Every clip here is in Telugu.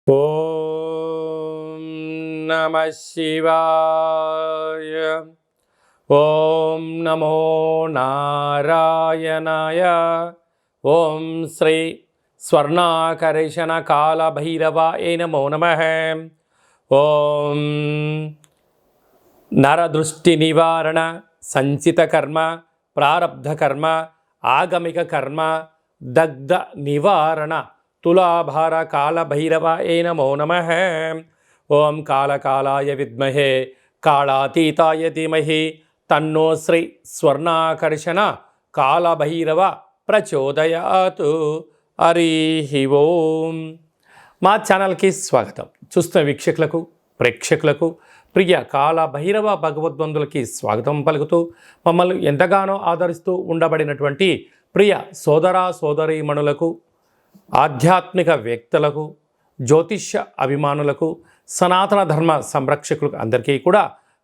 ఓం నమః శివాయ. ఓం నమో నారాయణాయ. ఓం శ్రీ స్వర్ణాకర్షణ కాళభైరవాయ నమో నమః. ఓం నరదృష్టి నివారణ సంచిత కర్మ ప్రారబ్ధ కర్మ ఆగమిక కర్మ దగ్ధ నివారణ తులాభార కాళభైరవాయ నమో నమః. ఓం కాళకాలాయ విద్మహే కాళాతీతాయ ధీమహి తన్నో శ్రీ స్వర్ణాకర్షణ కాళభైరవ ప్రచోదయాత్. హరి ఓం. మా ఛానల్కి స్వాగతం. చూస్తున్న వీక్షకులకు ప్రేక్షకులకు ప్రియ కాళభైరవ భగవద్బంధులకి స్వాగతం పలుకుతూ మమ్మల్ని ఎంతగానో ఆదరిస్తూ ఉండబడినటువంటి ప్రియ సోదర సోదరీమణులకు, ఆధ్యాత్మిక వ్యక్తులకు, జ్యోతిష్య అభిమానులకు, సనాతన ధర్మ సంరక్షకులకు అందరికీ కూడా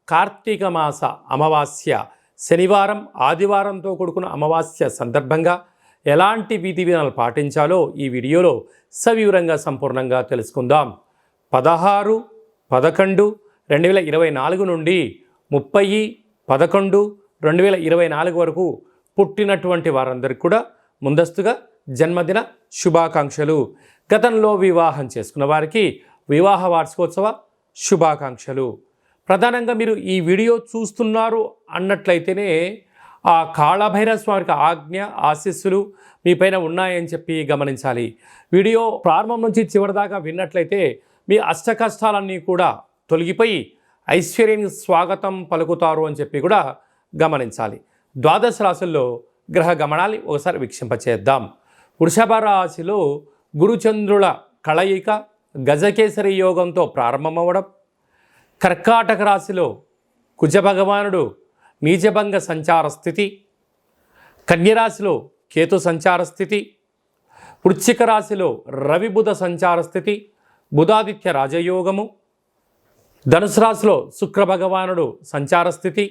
కార్తీక మాస అమావాస్య శనివారం ఆదివారంతో కూడుకున్న అమావాస్య సందర్భంగా ఎలాంటి విధి విధానాలు పాటించాలో ఈ వీడియోలో సవివరంగా సంపూర్ణంగా తెలుసుకుందాం. 16/11/2024 నుండి 30/11/2024 వరకు పుట్టినటువంటి వారందరికీ కూడా ముందస్తుగా జన్మదిన శుభాకాంక్షలు. గతంలో వివాహం చేసుకున్న వారికి వివాహ వార్షికోత్సవ శుభాకాంక్షలు. ప్రధానంగా మీరు ఈ వీడియో చూస్తున్నారు అన్నట్లయితేనే ఆ కాళభైరవ స్వామికి ఆజ్ఞ ఆశీస్సులు మీపైన ఉన్నాయని చెప్పి గమనించాలి. వీడియో ప్రారంభం నుంచి చివరి దాకా విన్నట్లయితే మీ అష్ట కష్టాలన్నీ కూడా తొలగిపోయి ఐశ్వర్యానికి స్వాగతం పలుకుతారు అని చెప్పి కూడా గమనించాలి. ద్వాదశ రాశుల్లో గ్రహ గమనాన్ని ఒకసారి వీక్షింపచేద్దాం. వృషభ రాశిలో గురుచంద్రుల కళయిక గజకేసరి యోగంతో ప్రారంభమవడం, కర్కాటక రాశిలో కుజభగవానుడు నీచభంగ సంచార స్థితి, కన్యరాశిలో కేతు సంచార స్థితి, వృశ్చిక రాశిలో రవి బుధ సంచార స్థితి, బుధాదిత్య రాజయోగము, ధనుసు రాశిలో శుక్ర భగవానుడు సంచార స్థితి,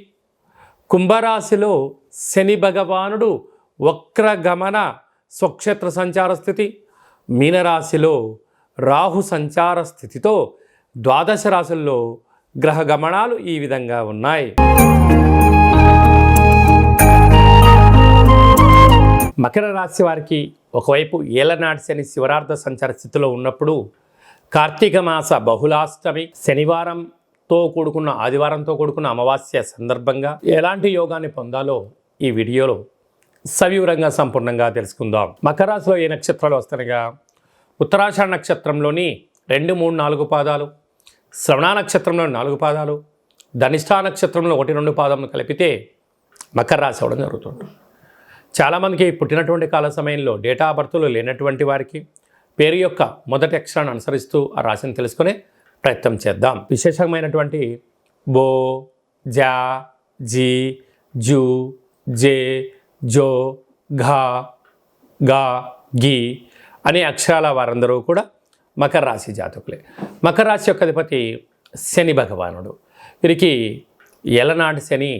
కుంభరాశిలో శని భగవానుడు వక్రగమన స్వక్షేత్ర సంచార స్థితి, మీనరాశిలో రాహు సంచార స్థితితో ద్వాదశ రాశుల్లో గ్రహ గమనాలు ఈ విధంగా ఉన్నాయి. మకర రాశి వారికి ఒకవైపు ఏలనాటి శని శివరార్థ సంచార స్థితిలో ఉన్నప్పుడు కార్తీక మాస బహుళాష్టమి శనివారంతో కూడుకున్న ఆదివారంతో కూడుకున్న అమావాస్య సందర్భంగా ఎలాంటి యోగాన్ని పొందాలో ఈ వీడియోలో సవివరంగా సంపూర్ణంగా తెలుసుకుందాం. మకర రాశిలో ఏ నక్షత్రాలు వస్తాయిగా ఉత్తరాషాఢ నక్షత్రంలోని 2, 3, 4 పాదాలు, శ్రవణ నక్షత్రంలో 4 పాదాలు, ధనిష్ఠా నక్షత్రంలో 1, 2 పాదములు కలిపితే మకర రాశి అవ్వడం జరుగుతుంది. చాలామందికి పుట్టినటువంటి కాల సమయంలో డేటా ఆఫ్ బర్త్లు లేనటువంటి వారికి పేరు యొక్క మొదటి అక్షరాన్ని అనుసరిస్తూ ఆ రాశిని తెలుసుకునే ప్రయత్నం చేద్దాం. విశేషమైనటువంటి బో, జా, జీ, జూ, జే, జో, ఘా, గా, గి అనే అక్షరాల వారందరూ కూడా మకర రాశి జాతకులే. మకర రాశి యొక్క అధిపతి శని భగవానుడు. వీరికి ఏలనాటి శని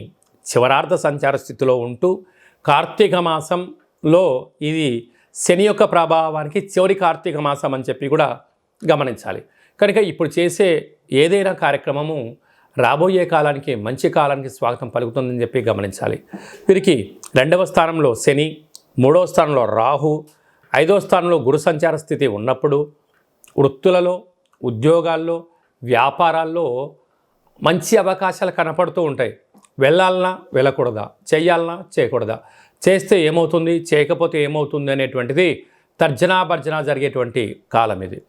చివరార్థ సంచార స్థితిలో ఉంటూ కార్తీక మాసంలో ఇది శని యొక్క ప్రభావానికి చివరి కార్తీక మాసం అని చెప్పి కూడా గమనించాలి. కనుక ఇప్పుడు చేసే ఏదైనా కార్యక్రమము రాబోయే కాలానికి మంచి కాలానికి స్వాగతం పలుకుతుందని చెప్పి గమనించాలి. వీరికి 2వ స్థానంలో శని, 3వ స్థానంలో రాహు, 5వ స్థానంలో గురు సంచార స్థితి ఉన్నప్పుడు వృత్తులలో, ఉద్యోగాల్లో, వ్యాపారాల్లో మంచి అవకాశాలు కనపడుతూ ఉంటాయి. వెళ్ళాలన్నా వెళ్ళకూడదా, చేయాలన్నా చేయకూడదా, చేస్తే ఏమవుతుంది చేయకపోతే ఏమవుతుంది అనేటువంటిది తర్జనాభర్జన జరిగేటువంటి కాలం ఇది.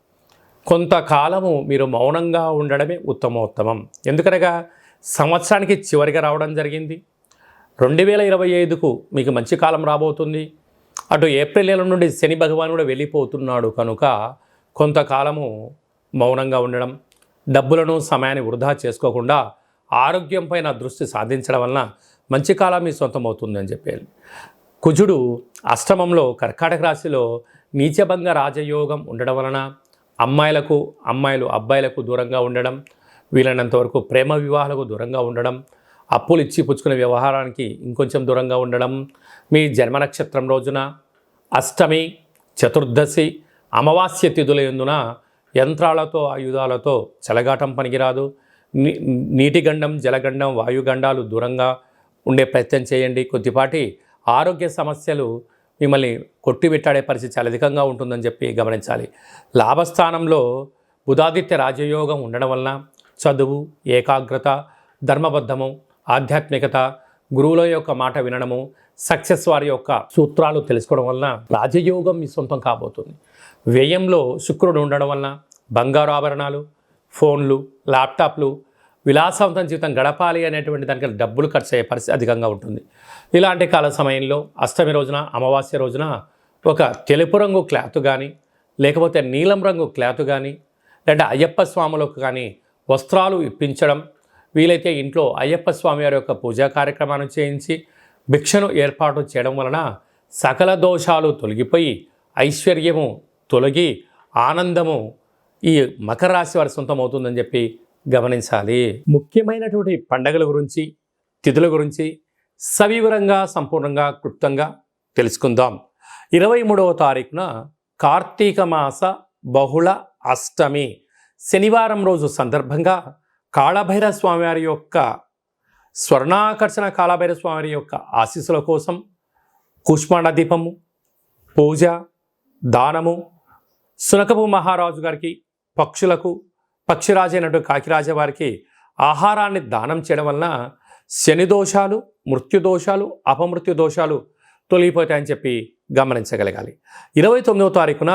కొంతకాలము మీరు మౌనంగా ఉండడమే ఉత్తమోత్తమం. ఎందుకనగా సంవత్సరానికి చివరిగా రావడం జరిగింది. 2025కు మీకు మంచి కాలం రాబోతుంది. అటు ఏప్రిల్ నెల నుండి శని భగవానుడు వెళ్ళిపోతున్నాడు కనుక కొంతకాలము మౌనంగా ఉండడం, డబ్బులను సమయాన్ని వృధా చేసుకోకుండా ఆరోగ్యం పైన దృష్టి సాధించడం వలన మంచి కాలం మీ సొంతమవుతుంది అని చెప్పారు. కుజుడు అష్టమంలో కర్కాటక రాశిలో నీచభంగ రాజయోగం ఉండడం వలన అమ్మాయిలు అబ్బాయిలకు దూరంగా ఉండడం, వీలైనంత వరకు ప్రేమ వివాహాలకు దూరంగా ఉండడం, అప్పులు ఇచ్చి పుచ్చుకునే వ్యవహారానికి ఇంకొంచెం దూరంగా ఉండడం, మీ జన్మ నక్షత్రం రోజున అష్టమి, చతుర్దశి, అమావాస్య తిథుల యందున యంత్రాలతో ఆయుధాలతో చెలగాటం పనికిరాదు. నీటి గండం, జలగండం, వాయుగండాలు దూరంగా ఉండే ప్రయత్నం చేయండి. కొద్దిపాటి ఆరోగ్య సమస్యలు మిమ్మల్ని కొట్టిబెట్టాడే పరిస్థితి చాలా అధికంగా ఉంటుందని చెప్పి గమనించాలి. లాభస్థానంలో బుధాదిత్య రాజయోగం ఉండడం వలన చదువు, ఏకాగ్రత, ధర్మబద్ధము, ఆధ్యాత్మికత, గురువుల యొక్క మాట వినడము, సక్సెస్ వారి యొక్క సూత్రాలు తెలుసుకోవడం వలన రాజయోగం మీ సొంతం కాబోతుంది. వ్యయంలో శుక్రుడు ఉండడం వలన బంగారు ఆభరణాలు, ఫోన్లు, ల్యాప్టాప్లు, విలాసవంతం జీవితం గడపాలి అనేటువంటి దానికి డబ్బులు ఖర్చు అయ్యే పరిస్థితి అధికంగా ఉంటుంది. ఇలాంటి కాల సమయంలో అష్టమి రోజున, అమావాస్య రోజున ఒక తెలుపు రంగు క్లాత్ కానీ, లేకపోతే నీలం రంగు క్లాత్ కానీ, లేదా అయ్యప్ప స్వాములకు కానీ వస్త్రాలు ఇప్పించడం, వీలైతే ఇంట్లో అయ్యప్ప స్వామి వారి యొక్క పూజా కార్యక్రమాన్ని చేయించి భిక్షను ఏర్పాటు చేయడం వలన సకల దోషాలు తొలగిపోయి ఐశ్వర్యము తొలగి ఆనందము ఈ మకర రాశి వారి సొంతం అవుతుందని చెప్పి గమనించాలి. ముఖ్యమైనటువంటి పండగల గురించి, తిథుల గురించి సవివరంగా, సంపూర్ణంగా, క్లుప్తంగా తెలుసుకుందాం. 23వ తారీఖున కార్తీక మాస బహుళ అష్టమి శనివారం రోజు సందర్భంగా కాళభైరవ స్వామివారి యొక్క స్వర్ణాకర్షణ కాళభైరవ స్వామి యొక్క ఆశీస్సుల కోసం కూష్మాండ దీపము, పూజ, దానము, సునకపు మహారాజు గారికి, పక్షులకు, పక్షిరాజు అయినటువంటి కాకిరాజ వారికి ఆహారాన్ని దానం చేయడం వలన శని దోషాలు, మృత్యు దోషాలు, అపమృత్యు దోషాలు తొలగిపోతాయని చెప్పి గమనించగలగాలి. 29వ తారీఖున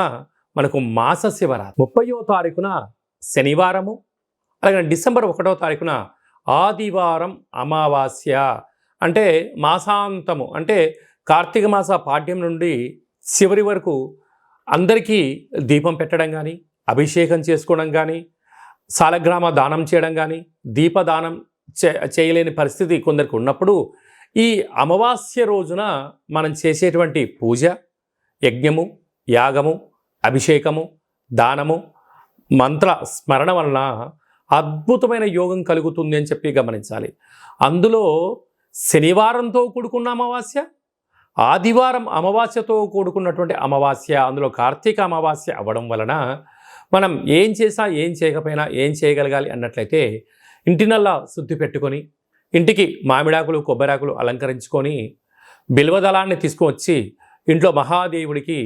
మనకు మాస శివరాత్రి, 30వ తారీఖున శనివారము, అలాగే డిసెంబర్ 1వ తారీఖున ఆదివారం అమావాస్య. అంటే మాసాంతము, అంటే కార్తీక మాస పాడ్యం నుండి చివరి వరకు అందరికీ దీపం పెట్టడం కానీ, అభిషేకం చేసుకోవడం కానీ, సాలగ్రామ దానం చేయడం కానీ, దీపదానం చేయలేని పరిస్థితి కొందరికి ఉన్నప్పుడు ఈ అమావాస్య రోజున మనం చేసేటువంటి పూజ, యజ్ఞము, యాగము, అభిషేకము, దానము, మంత్ర స్మరణ వలన అద్భుతమైన యోగం కలుగుతుంది అని చెప్పి గమనించాలి. అందులో శనివారంతో కూడుకున్న అమావాస్య, ఆదివారం అమావాస్యతో కూడుకున్నటువంటి అమావాస్య, అందులో కార్తీక అమావాస్య అవ్వడం వలన మనం ఏం చేసా, ఏం చేయకపోయినా ఏం చేయగలగాలి అన్నట్లయితే ఇంటినల్లా శుద్ధి పెట్టుకొని, ఇంటికి మామిడాకులు, కొబ్బరాకులు అలంకరించుకొని, బిల్వదళాన్ని తీసుకువచ్చి ఇంట్లో మహాదేవుడికి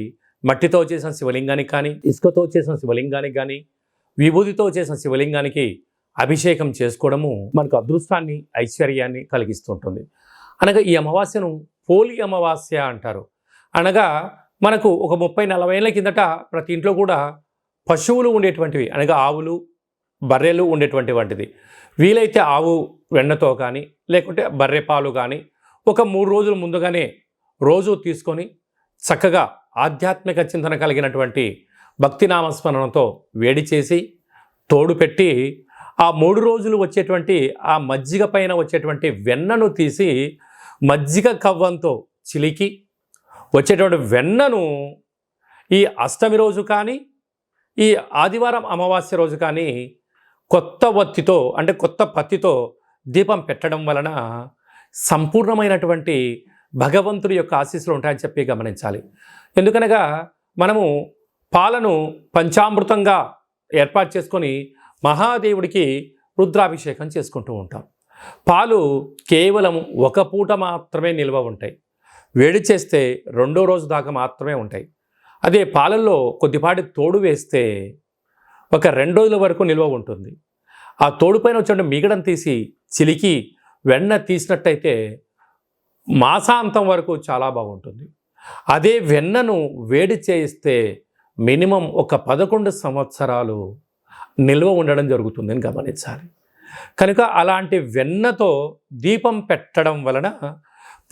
మట్టితో చేసిన శివలింగానికి కానీ, ఇసుకతో చేసిన శివలింగానికి కానీ, విభూతితో చేసిన శివలింగానికి అభిషేకం చేసుకోవడము మనకు అదృష్టాన్ని, ఐశ్వర్యాన్ని కలిగిస్తుంటుంది. అనగా ఈ అమావాస్యను పోలి అమావాస్య అంటారు. అనగా మనకు ఒక 30-40 ఏళ్ళ కిందట ప్రతి ఇంట్లో కూడా పశువులు ఉండేటువంటివి, అనగా ఆవులు, బర్రెలు ఉండేటువంటి వంటిది. వీలైతే ఆవు వెన్నతో కానీ, లేకుంటే బర్రె పాలు కానీ ఒక 3 రోజుల ముందుగానే రోజు తీసుకొని చక్కగా ఆధ్యాత్మిక చింతన కలిగినటువంటి భక్తి నామస్మరణతో వేడి చేసి తోడు పెట్టి ఆ 3 రోజులు వచ్చేటువంటి ఆ మజ్జిగ పైన వచ్చేటువంటి వెన్నను తీసి మజ్జిగ కవ్వంతో చిలికి వచ్చేటువంటి వెన్నను ఈ అష్టమి రోజు కానీ, ఈ ఆదివారం అమావాస్య రోజు కానీ కొత్త వత్తితో, అంటే కొత్త పత్తితో దీపం పెట్టడం వలన సంపూర్ణమైనటువంటి భగవంతుడి యొక్క ఆశీస్సులు ఉంటాయని చెప్పి గమనించాలి. ఎందుకనగా మనము పాలను పంచామృతంగా ఏర్పాటు చేసుకొని మహాదేవుడికి రుద్రాభిషేకం చేసుకుంటూ ఉంటాం. పాలు కేవలం ఒక పూట మాత్రమే నిల్వ ఉంటాయి. వేడి చేస్తే 2వ రోజు దాకా మాత్రమే ఉంటాయి. అదే పాలల్లో కొద్దిపాటి తోడు వేస్తే ఒక 2 రోజుల వరకు నిల్వ ఉంటుంది. ఆ తోడు పైన వచ్చే మిగడను తీసి చిలికి వెన్న తీసినట్టయితే మాసాంతం వరకు చాలా బాగుంటుంది. అదే వెన్నను వేడి చేయిస్తే మినిమం ఒక 11 సంవత్సరాలు నిల్వ ఉండడం జరుగుతుందని గమనించాలి. కనుక అలాంటి వెన్నతో దీపం పెట్టడం వలన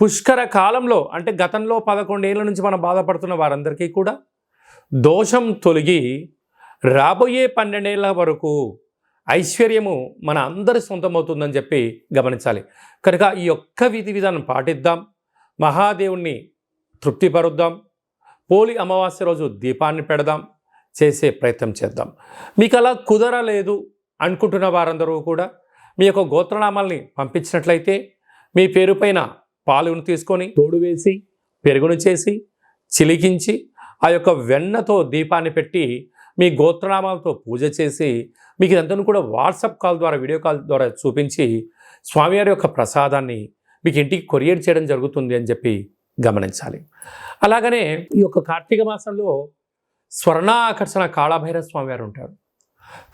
పుష్కర కాలంలో, అంటే గతంలో 11 ఏళ్ళ నుంచి మనం బాధపడుతున్న వారందరికీ కూడా దోషం తొలగి రాబోయే 12 ఏళ్ళ వరకు ఐశ్వర్యము మన అందరి సొంతమవుతుందని చెప్పి గమనించాలి. కనుక ఈ యొక్క విధి విధానం పాటిద్దాం, మహాదేవుణ్ణి తృప్తిపరుద్దాం, పోలి అమావాస్య రోజు దీపాన్ని పెడదాం, చేసే ప్రయత్నం చేద్దాం. మీకు అలా కుదరలేదు అనుకుంటున్న వారందరూ కూడా మీ యొక్క గోత్రనామాల్ని పంపించినట్లయితే మీ పేరు పైన పాలును తీసుకొని తోడు వేసి పెరుగును చేసి చిలికించి ఆ యొక్క వెన్నతో దీపాన్ని పెట్టి మీ గోత్రనామాలతో పూజ చేసి మీకు ఇదంతా కూడా వాట్సాప్ కాల్ ద్వారా వీడియో కాల్ ద్వారా చూపించి స్వామివారి యొక్క ప్రసాదాన్ని మీకు ఇంటికి కొరియర్ చేయడం జరుగుతుంది అని చెప్పి గమనించాలి. అలాగనే ఈ యొక్క కార్తీక మాసంలో స్వర్ణాకర్షణ కాళభైరవ స్వామివారు ఉంటారు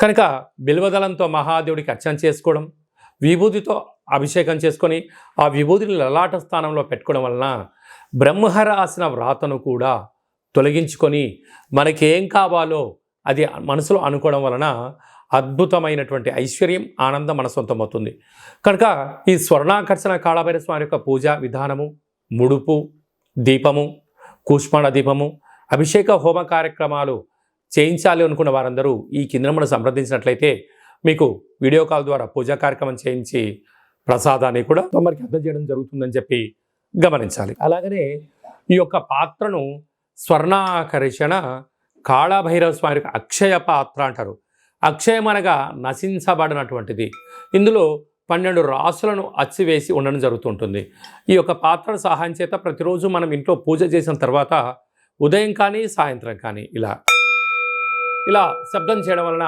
కనుక బిల్వదళంతో మహాదేవుడికి అర్చన చేసుకోవడం, విభూతితో అభిషేకం చేసుకొని ఆ విభూతిని లలాట స్థానంలో పెట్టుకోవడం వలన బ్రహ్మరాసిన వ్రాతను కూడా తొలగించుకొని మనకేం కావాలో అది మనసులో అనుకోవడం వలన అద్భుతమైనటువంటి ఐశ్వర్యం, ఆనందం మన సొంతమవుతుంది. కనుక ఈ స్వర్ణాకర్షణ కాళభైరవ స్వామి యొక్క పూజా విధానము, ముడుపు, దీపము, కూష్మాండ దీపము, అభిషేక హోమ కార్యక్రమాలు చేయించాలి అనుకున్న వారందరూ ఈ కింద మనం సంప్రదించినట్లయితే మీకు వీడియో కాల్ ద్వారా పూజా కార్యక్రమం చేయించి ప్రసాదాన్ని కూడా తమరికి అందజేయడం జరుగుతుందని చెప్పి గమనించాలి. అలాగనే ఈ యొక్క పాత్రను స్వర్ణాకర్షణ కాళభైరవ స్వామి యొక్క అక్షయ పాత్ర అంటారు. అక్షయం అనగా నశించబడినటువంటిది. ఇందులో 12 రాసులను అచ్చివేసి ఉండడం జరుగుతుంటుంది. ఈ యొక్క పాత్ర సహాయం చేత ప్రతిరోజు మనం ఇంట్లో పూజ చేసిన తర్వాత ఉదయం కానీ సాయంత్రం కానీ ఇలా శబ్దం చేయడం వలన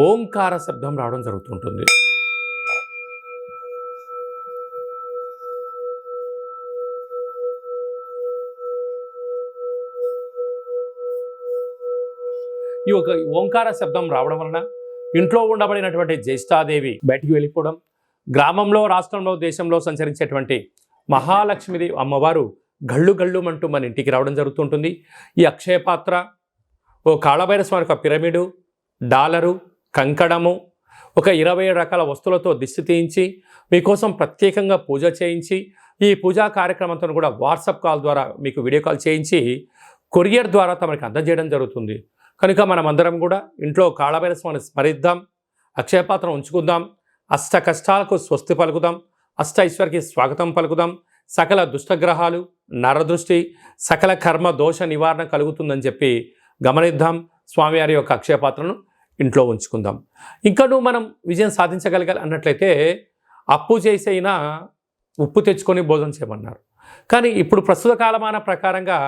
ఓంకార శబ్దం రావడం జరుగుతుంటుంది. ఈ యొక్క ఓంకార శబ్దం రావడం వలన ఇంట్లో ఉండబడినటువంటి జ్యేష్ఠాదేవి బయటికి వెళ్ళిపోవడం, గ్రామంలో, రాష్ట్రంలో, దేశంలో సంచరించేటువంటి మహాలక్ష్మీదేవి అమ్మవారు గళ్ళు గళ్ళుమంటూ మన ఇంటికి రావడం జరుగుతుంటుంది. ఈ అక్షయ పాత్ర, ఓ కాళభైరవ స్వామి యొక్క పిరమిడు, డాలరు, కంకణము, ఒక 20 రకాల వస్తువులతో దిష్టి తీయించి మీకోసం ప్రత్యేకంగా పూజ చేయించి ఈ పూజా కార్యక్రమంతో కూడా వాట్సాప్ కాల్ ద్వారా మీకు వీడియో కాల్ చేయించి కొరియర్ ద్వారా తమకి అందజేయడం జరుగుతుంది. కనుక మనమందరం కూడా ఇంట్లో కాళభైరవ స్వామిని స్మరిద్దాం, అక్షయపాత్ర ఉంచుకుందాం, అష్ట కష్టాలకు స్వస్తి పలుకుదాం, అష్ట ఐశ్వర్యకి స్వాగతం పలుకుదాం. సకల దుష్టగ్రహాలు, నరదృష్టి, సకల కర్మ దోష నివారణ కలుగుతుందని చెప్పి గమనిద్దాం. స్వామివారి యొక్క అక్షయపాత్రను ఇంట్లో ఉంచుకుందాం. ఇంకనూ మనం విజయం సాధించగలగాలి అన్నట్లయితే అప్పు చేసైనా ఉప్పు తెచ్చుకొని భోజనం చేయమన్నారు. కానీ ఇప్పుడు ప్రస్తుత కాలమాన ప్రకారంగా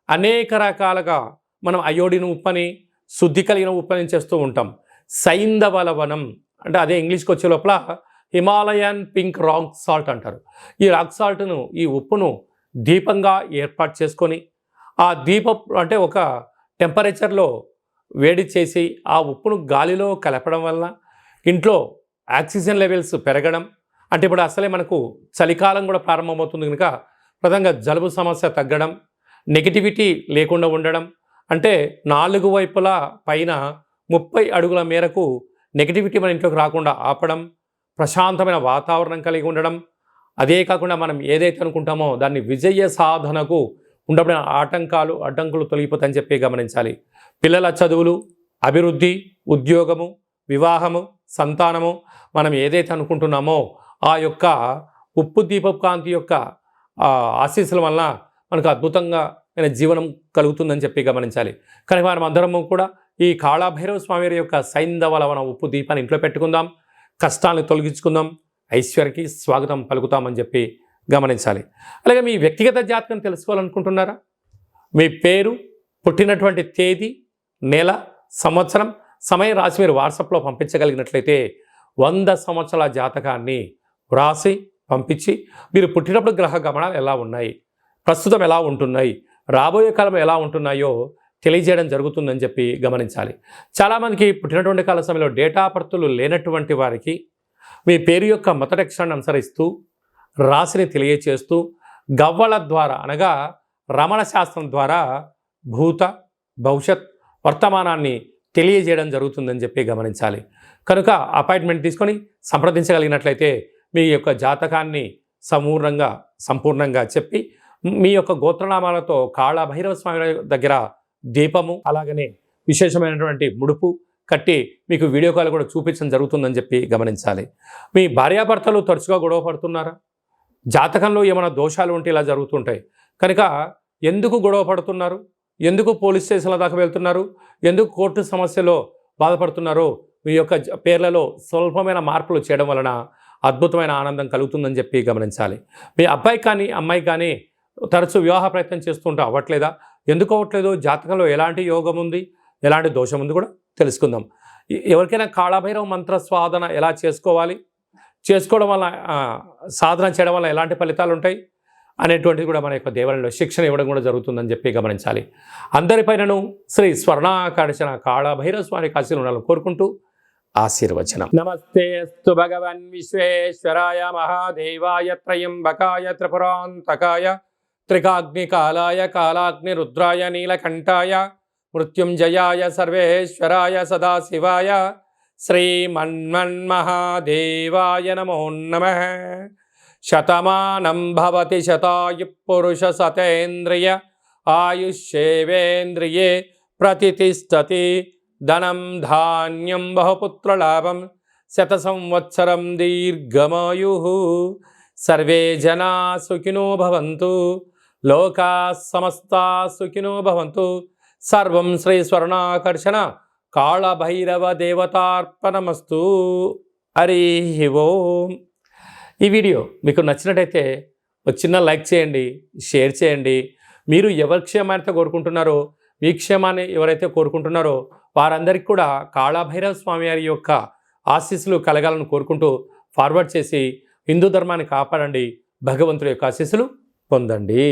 అనేక రకాలుగా మనం అయోడిన్ ఉప్పని, శుద్ధి కలిగిన ఉప్పని చేస్తూ ఉంటాం. సైంధవ లవణం అంటే అదే ఇంగ్లీష్కి వచ్చే లోపల హిమాలయన్ పింక్ రాక్ సాల్ట్ అంటారు. ఈ రాక్ సాల్ట్ను, ఈ ఉప్పును దీపంగా ఏర్పాటు చేసుకొని ఆ దీపం అంటే ఒక టెంపరేచర్లో వేడి చేసి ఆ ఉప్పును గాలిలో కలపడం వల్ల ఇంట్లో ఆక్సిజన్ లెవెల్స్ పెరగడం, అంటే ఇప్పుడు అసలే మనకు చలికాలం కూడా ప్రారంభమవుతుంది కనుక ప్రధానంగా జలుబు సమస్య తగ్గడం, నెగిటివిటీ లేకుండా ఉండడం, అంటే 4 వైపులా పైన 30 అడుగుల మేరకు నెగిటివిటీ మన ఇంట్లోకి రాకుండా ఆపడం, ప్రశాంతమైన వాతావరణం కలిగి ఉండడం, అదే కాకుండా మనం ఏదైతే అనుకుంటామో దాన్ని విజయ సాధనకు ఉండబడిన ఆటంకాలు, అడ్డంకులు తొలగిపోతాయని చెప్పి గమనించాలి. పిల్లల చదువులు, అభివృద్ధి, ఉద్యోగము, వివాహము, సంతానము మనం ఏదైతే అనుకుంటున్నామో ఆ యొక్క ఉప్పు దీపపు కాంతి యొక్క ఆశీస్సుల వల్ల మనకు అద్భుతంగా జీవనం కలుగుతుందని చెప్పి గమనించాలి. కానీ మనం అందరము కూడా ఈ కాళభైరవ స్వామి యొక్క సైంధవ లవణ ఉప్పు దీపాన్ని ఇంట్లో పెట్టుకుందాం, కష్టాలను తొలగించుకుందాం, ఐశ్వర్యకి స్వాగతం పలుకుతామని చెప్పి గమనించాలి. అలాగే మీ వ్యక్తిగత జాతకం తెలుసుకోవాలనుకుంటున్నారా? మీ పేరు, పుట్టినటువంటి తేదీ, నెల, సంవత్సరం, సమయం రాసి మీరు వాట్సాప్లో పంపించగలిగినట్లయితే 100 సంవత్సరాల జాతకాన్ని వ్రాసి పంపించి మీరు పుట్టినప్పుడు గ్రహ గమనాలు ఎలా ఉన్నాయి, ప్రస్తుతం ఎలా ఉంటున్నాయి, రాబోయే కాలం ఎలా ఉంటున్నాయో తెలియజేయడం జరుగుతుందని చెప్పి గమనించాలి. చాలామందికి పుట్టినటువంటి కాల సమయంలో డేటా బర్త్లు లేనటువంటి వారికి మీ పేరు యొక్క మొదటి అక్షరాన్ని అనుసరిస్తూ రాశిని తెలియచేస్తూ గవ్వల ద్వారా అనగా రమణ శాస్త్రం ద్వారా భూత, భవిష్యత్, వర్తమానాన్ని తెలియజేయడం జరుగుతుందని చెప్పి గమనించాలి. కనుక అపాయింట్మెంట్ తీసుకొని సంప్రదించగలిగినట్లయితే మీ యొక్క జాతకాన్ని సంపూర్ణంగా చెప్పి మీ యొక్క గోత్రనామాలతో కాళభైరవ స్వామి దగ్గర దీపము, అలాగనే విశేషమైనటువంటి ముడుపు కట్టి మీకు వీడియో కాల్ కూడా చూపించడం జరుగుతుందని చెప్పి గమనించాలి. మీ భార్యాభర్తలు తరచుగా గొడవ పడుతున్నారా? జాతకంలో ఏమైనా దోషాలు ఉంటే ఇలా జరుగుతుంటాయి. కనుక ఎందుకు గొడవ పడుతున్నారు, ఎందుకు పోలీస్ స్టేషన్ల దాకా వెళ్తున్నారు, ఎందుకు కోర్టు సమస్యలో బాధపడుతున్నారో మీ యొక్క పేర్లలో స్వల్పమైన మార్పులు చేయడం వలన అద్భుతమైన ఆనందం కలుగుతుందని చెప్పి గమనించాలి. మీ అబ్బాయి కానీ అమ్మాయి కానీ తరచూ వివాహ ప్రయత్నం చేస్తుంటే అవ్వట్లేదా? ఎందుకు అవ్వట్లేదు? జాతకంలో ఎలాంటి యోగం ఉంది, ఎలాంటి దోషం ఉంది కూడా తెలుసుకుందాం. ఎవరికైనా కాళభైరవ మంత్ర స్వాదన ఎలా చేసుకోవాలి, చేసుకోవడం వల్ల సాధన చేయడం వల్ల ఎలాంటి ఫలితాలు ఉంటాయి అనేటువంటిది కూడా మన యొక్క దేవాలయంలో శిక్షణ ఇవ్వడం కూడా జరుగుతుందని చెప్పి గమనించాలి. అందరిపైనను శ్రీ స్వర్ణాకర్షణ కాళభైరవ స్వామికి ఆశీర్వాదాలు కోరుకుంటూ ఆశీర్వచనం. నమస్తే అస్తు భగవన్ విశ్వేశ్వరాయ మహాదేవాయ త్రయంబకాయ త్రిపురాంతకాయ త్రికాగ్నికాలాయ కాలాగ్నిరుద్రాయ నీలకంఠాయ మృత్యుంజయాయ సర్వేశ్వరాయ సదాశివాయ శ్రీమన్మన్మహాదేవాయ నమో నమః. శతమానం భవతి శతాయు పురుష సతేంద్రియ ఆయుష్యేవేంద్రియే ప్రతిష్టతి. ధనం ధాన్యం బహుపుత్రలాభం శత సంవత్సరం దీర్ఘమాయు. సర్వే జనా సుఖినో భవంతు, లోకా సమస్తా సుఖినో భవంతు. సర్వం శ్రీ స్వర్ణాకర్షణ కాళభైరవ దేవతార్పణమస్తు. హరి ఓం. ఈ వీడియో మీకు నచ్చినట్టయితే ఒక చిన్న లైక్ చేయండి, షేర్ చేయండి. మీరు ఎవరి క్షేమాన్ని కోరుకుంటున్నారో, మీ క్షేమాన్ని ఎవరైతే కోరుకుంటున్నారో వారందరికీ కూడా కాళభైరవ స్వామి వారి యొక్క ఆశీస్సులు కలగాలని కోరుకుంటూ ఫార్వర్డ్ చేసి హిందూ ధర్మాన్ని కాపాడండి, భగవంతుడి యొక్క ఆశీస్సులు పొందండి.